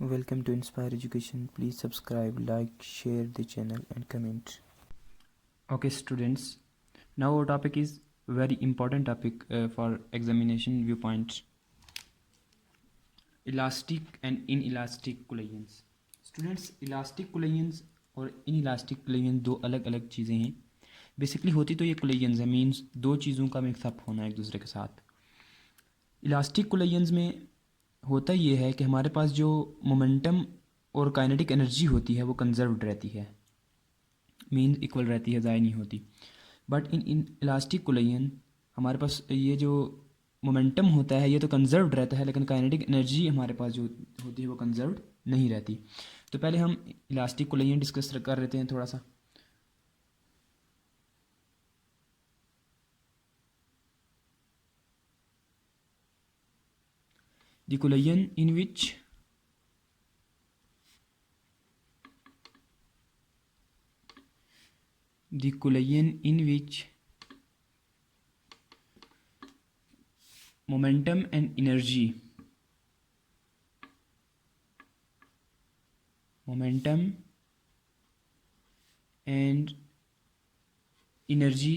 Welcome to Inspire Education. Please subscribe, like, share the channel and comment. Okay students, now our topic is very important topic for examination viewpoint. Elastic and inelastic collisions. Students, elastic collisions और inelastic collisions दो अलग अलग चीज़ें हैं. Basically होती तो ये collisions है, मीन्स दो चीज़ों का मिक्सअप होना एक दूसरे के साथ. इलास्टिक collisions में होता ये है कि हमारे पास जो मोमेंटम और काइनेटिक एनर्जी होती है वो कंजर्व्ड रहती है, मीन इक्वल रहती है, ज़ाया नहीं होती. बट इन इलास्टिक कोलिजन हमारे पास ये जो मोमेंटम होता है ये तो कंजर्व्ड रहता है, लेकिन काइनेटिक एनर्जी हमारे पास जो होती है वो कंजर्व्ड नहीं रहती. तो पहले हम इलास्टिक कोलिजन डिस्कस कर लेते हैं थोड़ा सा. The collision in which momentum and energy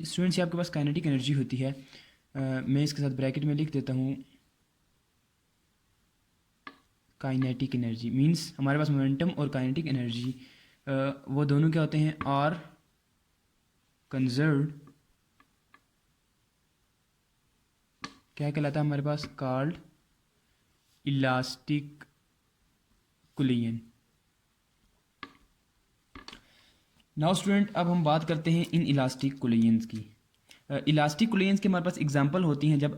students, ये आपके पास काइनेटिक एनर्जी होती है. मैं इसके साथ ब्रैकेट में लिख देता हूँ काइनेटिक एनर्जी. मींस हमारे पास मोमेंटम और काइनेटिक एनर्जी वो दोनों क्या होते हैं, आर कंजर्व्ड. क्या कहलाता है हमारे पास, called elastic collision. Now student, अब हम बात करते हैं इन इलास्टिक कोलिजन्स की. इलास्टिक कोलिजन्स के हमारे पास एग्जांपल होती हैं जब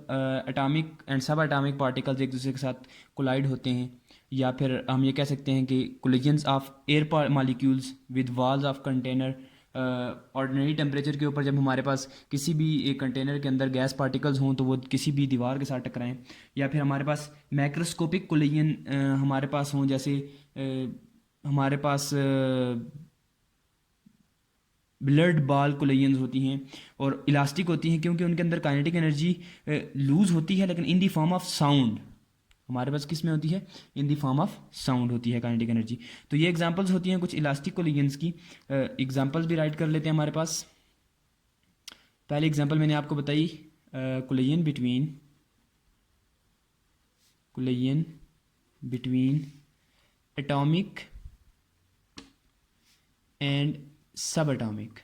atomic and subatomic particles एक दूसरे के साथ कोलाइड होते हैं, या फिर हम ये कह सकते हैं कि collisions of air molecules with walls of container. Ordinary temperature के ऊपर जब हमारे पास किसी भी एक कंटेनर के अंदर गैस पार्टिकल्स हों तो वो किसी भी दीवार के साथ टकराएं, या फिर हमारे पास मैक्रोस्कोपिक कोलिजन हमारे पास हों, जैसे हमारे पास ब्लड बॉल कोलिजन्स होती हैं और इलास्टिक होती हैं क्योंकि उनके अंदर काइनेटिक एनर्जी लूज़ होती है, लेकिन इन दी फॉर्म ऑफ साउंड. हमारे पास किस में होती है, इन दी फॉर्म ऑफ साउंड होती है काइनेटिक एनर्जी. तो ये एग्जांपल्स होती हैं कुछ इलास्टिक कोलिजन्स की. एग्जांपल्स भी राइट कर लेते हैं हमारे पास. पहले एग्जांपल मैंने आपको बताई, collision between atomic and subatomic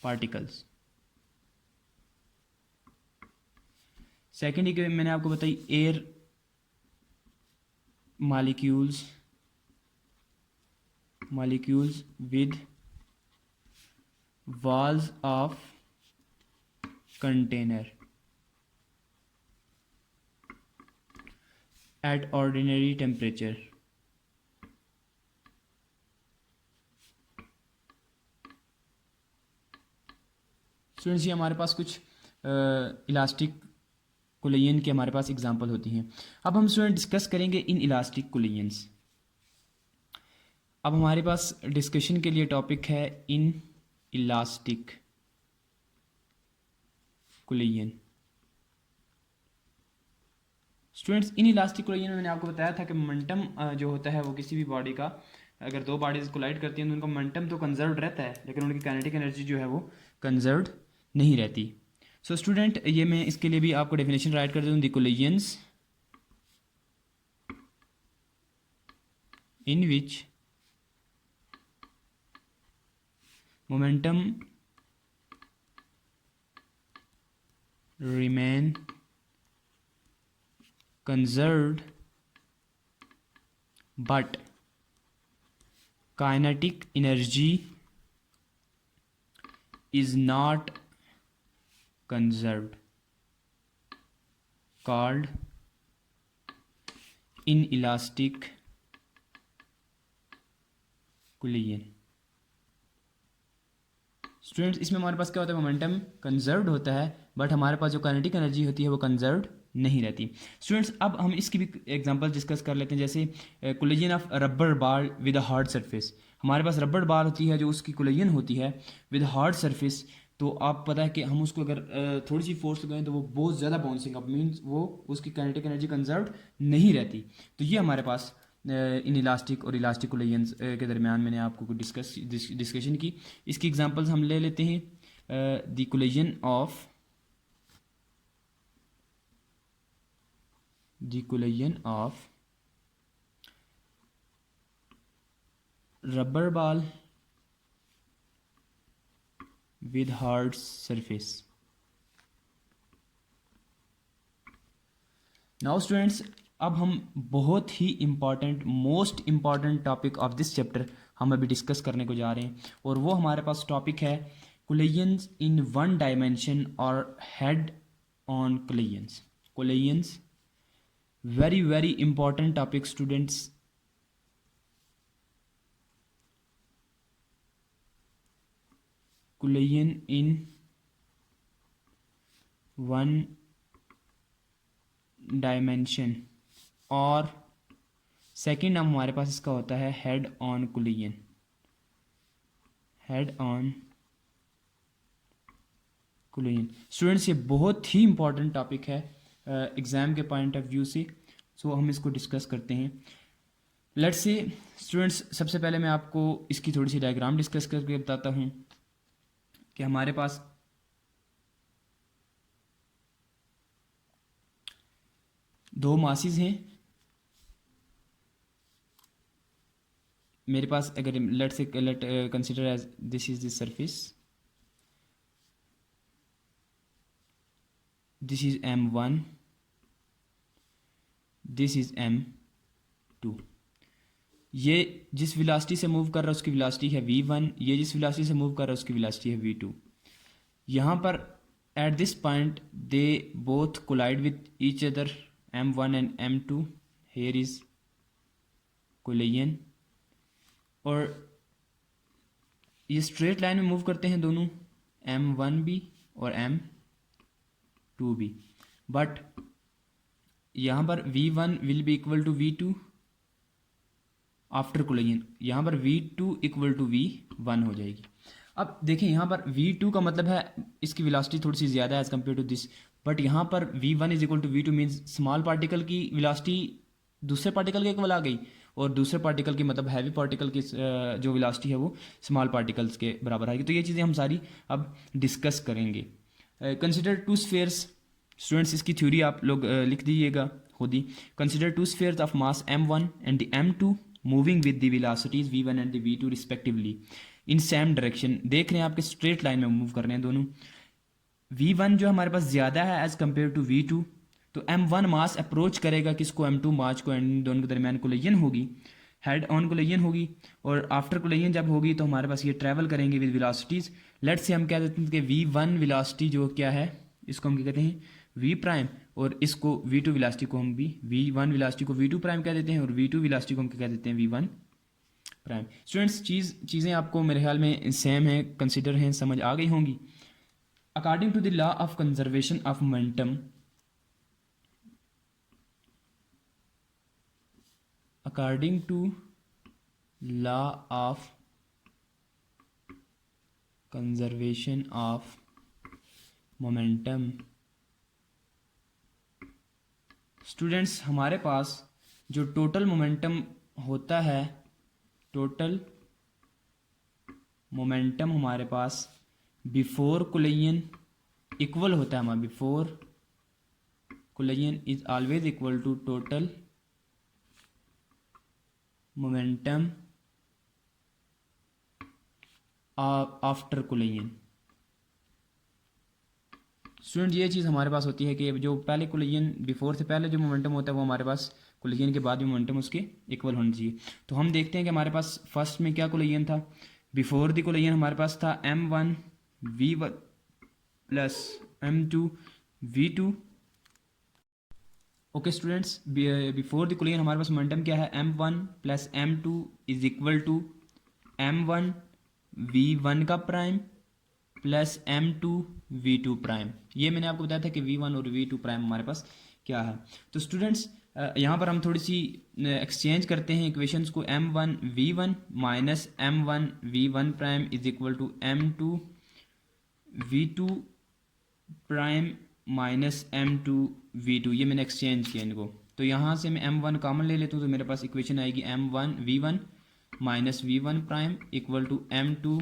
particles. Second मैंने आपको बताई air molecules with walls of container at ordinary temperature. Students, ये हमारे पास कुछ इलास्टिक कोलिजन के हमारे पास एग्जांपल होती हैं. अब हम स्टूडेंट डिस्कस करेंगे इन इलास्टिक कोलिजन्स. अब हमारे पास डिस्कशन के लिए टॉपिक है in elastic collision. Students, in elastic collision में मैंने आपको बताया था कि मोमेंटम जो होता है वो किसी भी बॉडी का, अगर दो बॉडीज कोलाइड करती हैं तो उनका मोमेंटम तो कंजर्व्ड रहता है, लेकिन उनकी काइनेटिक एनर्जी जो है वो कंजर्व्ड नहीं रहती. सो स्टूडेंट, ये मैं इसके लिए भी आपको डेफिनेशन राइट कर दूँ. The collisions in which momentum remain conserved but kinetic energy is not conserved called inelastic collision. Students, इसमें हमारे पास क्या होता है, मोमेंटम कंजर्व्ड होता है बट हमारे पास जो काइनेटिक एनर्जी होती है वो कंजर्व्ड नहीं रहती. स्टूडेंट्स, अब हम इसकी भी एग्जांपल डिस्कस कर लेते हैं. जैसे collision of rubber ball with a hard surface. हमारे पास रबर बॉल होती है जो उसकी कोलिजन होती है विद हार्ड सरफेस, तो आप पता है कि हम उसको अगर थोड़ी सी फोर्स लगाएं तो वो बहुत ज़्यादा बाउंसिंग अप मीन्स वो उसकी काइनेटिक एनर्जी कंजर्व नहीं रहती। तो ये हमारे पास इन इलास्टिक और इलास्टिक कोलिजन्स के दरमियान मैंने आपको डिस्कशन की। इसकी एग्जांपल्स हम ले लेते हैं। The collision of rubber ball with hard surface. Now students, अब हम बहुत ही important most important topic of this chapter हम अभी डिस्कस करने को जा रहे हैं, और वो हमारे पास टॉपिक है कोलिजन्स इन वन डायमेंशन और head on collisions. Collisions very very important topic students. Collision in one dimension, और सेकंड नाम हमारे पास इसका होता है head on collision. Head on collision students ये बहुत ही इंपॉर्टेंट टॉपिक है एग्ज़ाम के पॉइंट ऑफ व्यू से। सो हम इसको डिस्कस करते हैं। लेट्स से स्टूडेंट्स, सबसे पहले मैं आपको इसकी थोड़ी सी डायग्राम डिस्कस करके बताता हूँ कि हमारे पास दो मासेस हैं। मेरे पास अगर let consider as this is the surface, this is M1, this is M2। ये जिस वेलोसिटी से मूव कर रहा है उसकी वेलोसिटी है V1, ये जिस वेलोसिटी से मूव कर रहा है उसकी वेलोसिटी है V2। यहाँ पर at this point they both collide with each other M1 and M2। Here is collision, और ये स्ट्रेट लाइन में मूव करते हैं दोनों, M1 भी और M2 भी। बट यहाँ पर V1 will be equal to V2 after collision, यहाँ पर V2 इक्वल टू V1 हो जाएगी। अब देखें यहाँ पर V2 का मतलब है इसकी वेलोसिटी थोड़ी सी ज़्यादा है as compare to this, but यहाँ पर V1 is equal to V2 means small particle की वेलोसिटी दूसरे पार्टिकल के इक्वल आ गई, और दूसरे पार्टिकल की मतलब हैवी पार्टिकल की जो वेलोसिटी है वो स्मॉल पार्टिकल्स के बराबर आएगी। तो ये चीज़ें हम सारी अब डिस्कस करेंगे। कंसिडर टू स्फीयर्स स्टूडेंट्स, इसकी थ्योरी आप लोग लिख दीजिएगा खुद ही। Consider two spheres of mass M1 and the M2 moving with the velocities V1 and the V2 respectively in same direction. देख रहे हैं आपके स्ट्रेट लाइन में मूव कर रहे हैं दोनों। V1 जो हमारे पास ज़्यादा है एज कम्पेयर टू V2, तो M1 मास अप्रोच करेगा किसको, M2 मास को, एंड दोनों के दरमियान कोलिजन होगी, हेड ऑन कोलिजन होगी। और आफ्टर कोलिजन जब होगी तो हमारे पास ये ट्रैवल करेंगे विद वेलोसिटीज़। लेट्स से हम कह देते हैं कि V1 वेलोसिटी जो क्या है इसको हम क्या कहते हैं V प्राइम, और इसको V2 वेलोसिटी को हम भी V1 वेलोसिटी को V2 प्राइम कह देते हैं, और V2 वेलोसिटी को हम क्या कह देते हैं V1 प्राइम। स्टूडेंट्स चीज़ें आपको मेरे ख्याल में सेम है, कंसिडर हैं, समझ आ गई होंगी। According to the law of conservation of momentum, according to law of conservation of momentum, students हमारे पास जो टोटल मोमेंटम होता है, टोटल मोमेंटम हमारे पास बिफोर कोलिजन इक्वल होता है हमारा, before collision is always equal to total momentum after collision. Student ये चीज़ हमारे पास होती है कि जो पहले कोलिजन बिफोर से पहले जो मोमेंटम होता है वो हमारे पास कोलिजन के बाद भी मोमेंटम उसके इक्वल होना चाहिए। तो हम देखते हैं कि हमारे पास फर्स्ट में क्या कोलिजन था, बिफोर द कोलिजन हमारे पास था M1 V1 plus M2 V2। Okay students, before the collision हमारे पास मोमेंटम क्या है, M1 plus M2 is equal to M1 V1 का prime plus M2 V2 prime. ये मैंने आपको बताया था कि V1 और V2 प्राइम हमारे पास क्या है। तो स्टूडेंट्स यहाँ पर हम थोड़ी सी एक्सचेंज करते हैं इक्वेशंस को। M1 V1 minus M1 V1 prime is equal to M2 V2 prime minus M2 V2, ये मैंने एक्सचेंज किया इनको। तो यहाँ से मैं M1 कॉमन ले लेता हूँ, तो मेरे पास इक्वेशन आएगी M1 V1 minus V1 prime equal to M2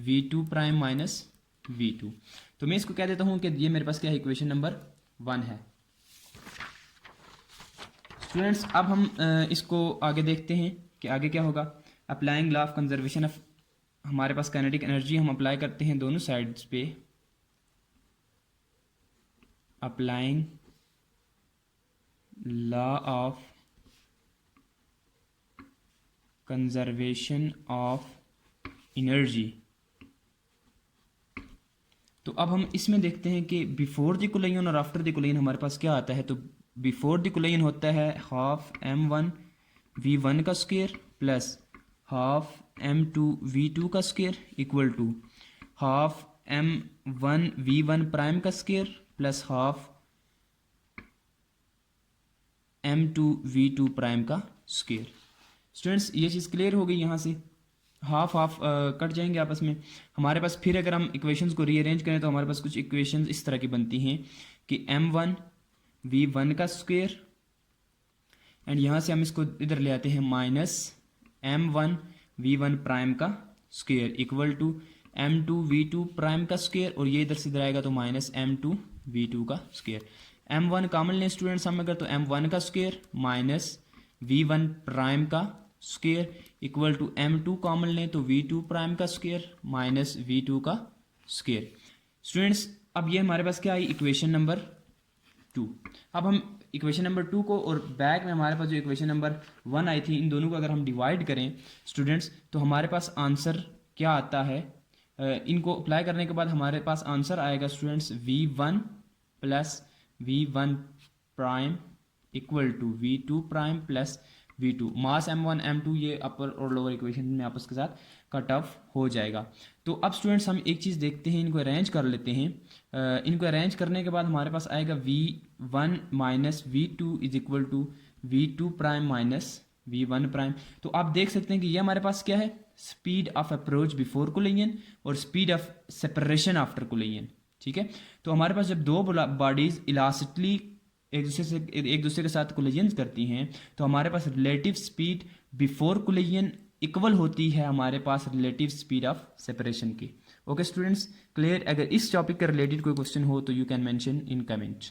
V2 prime minus V2। तो मैं इसको कह देता हूँ कि ये मेरे पास क्या है, इक्वेशन नंबर 1 है। स्टूडेंट्स अब हम इसको आगे देखते हैं कि आगे क्या होगा। Applying law of conservation of, हमारे पास काइनेटिक एनर्जी हम अप्लाई करते हैं दोनों साइड्स पे। Applying law of conservation of energy. तो अब हम इसमें देखते हैं कि बिफोर द कोलिजन और आफ्टर द कोलिजन हमारे पास क्या आता है। तो बिफोर द कोलिजन होता है हाफ M1 V1 का square plus half M2 V2 का square equal to half M1 V1 prime का square plus half M2 V2 prime का स्क्वायर। स्टूडेंट्स ये चीज़ क्लियर हो गई। यहाँ से हाफ हाफ कट जाएंगे आपस में। हमारे पास फिर अगर हम इक्वेशंस को रीअरेंज करें तो हमारे पास कुछ इक्वेशंस इस तरह की बनती हैं कि M1 V1 का स्क्वायर, एंड यहाँ से हम इसको इधर ले आते हैं माइनस M1 V1 प्राइम का square equal to M2 V2 prime का स्क्वायर, और ये इधर से इधर आएगा तो माइनस M2 V2 का स्क्वायर। M1 कॉमन लें स्टूडेंट्स हम अगर, तो M1 का स्क्वायर माइनस V1 प्राइम का square equal to M2 common लें तो V2 प्राइम का स्क्वायर माइनस V2 का स्क्वायर। स्टूडेंट्स अब ये हमारे पास क्या आई, इक्वेशन नंबर 2। अब हम इक्वेशन नंबर 2 को और बैक में हमारे पास जो इक्वेशन नंबर 1 आई थी, इन दोनों को अगर हम डिवाइड करें स्टूडेंट्स तो हमारे पास आंसर क्या आता है। इनको अप्लाई करने के बाद हमारे पास आंसर आएगा students V1 plus V1 prime equal to V2 prime plus V2। Mass M1 M2 ये अपर और लोअर इक्वेशन में आपस के साथ कट ऑफ हो जाएगा। तो अब स्टूडेंट्स हम एक चीज़ देखते हैं, इनको अरेंज कर लेते हैं। इनको अरेंज करने के बाद हमारे पास आएगा V1 minus V2 is equal to V2 prime minus V1 prime. तो आप देख सकते हैं कि ये हमारे पास क्या है, speed of approach before collision और speed of separation after collision. ठीक है, तो हमारे पास जब दो बॉडीज इलास्टिकली एक दूसरे के साथ कोलिजन करती हैं तो हमारे पास relative speed before collision equal होती है हमारे पास रिलेटिव स्पीड ऑफ सेपरेशन की। Okay students, clear. अगर इस टॉपिक के रिलेटेड कोई क्वेश्चन हो तो you can mention in comment.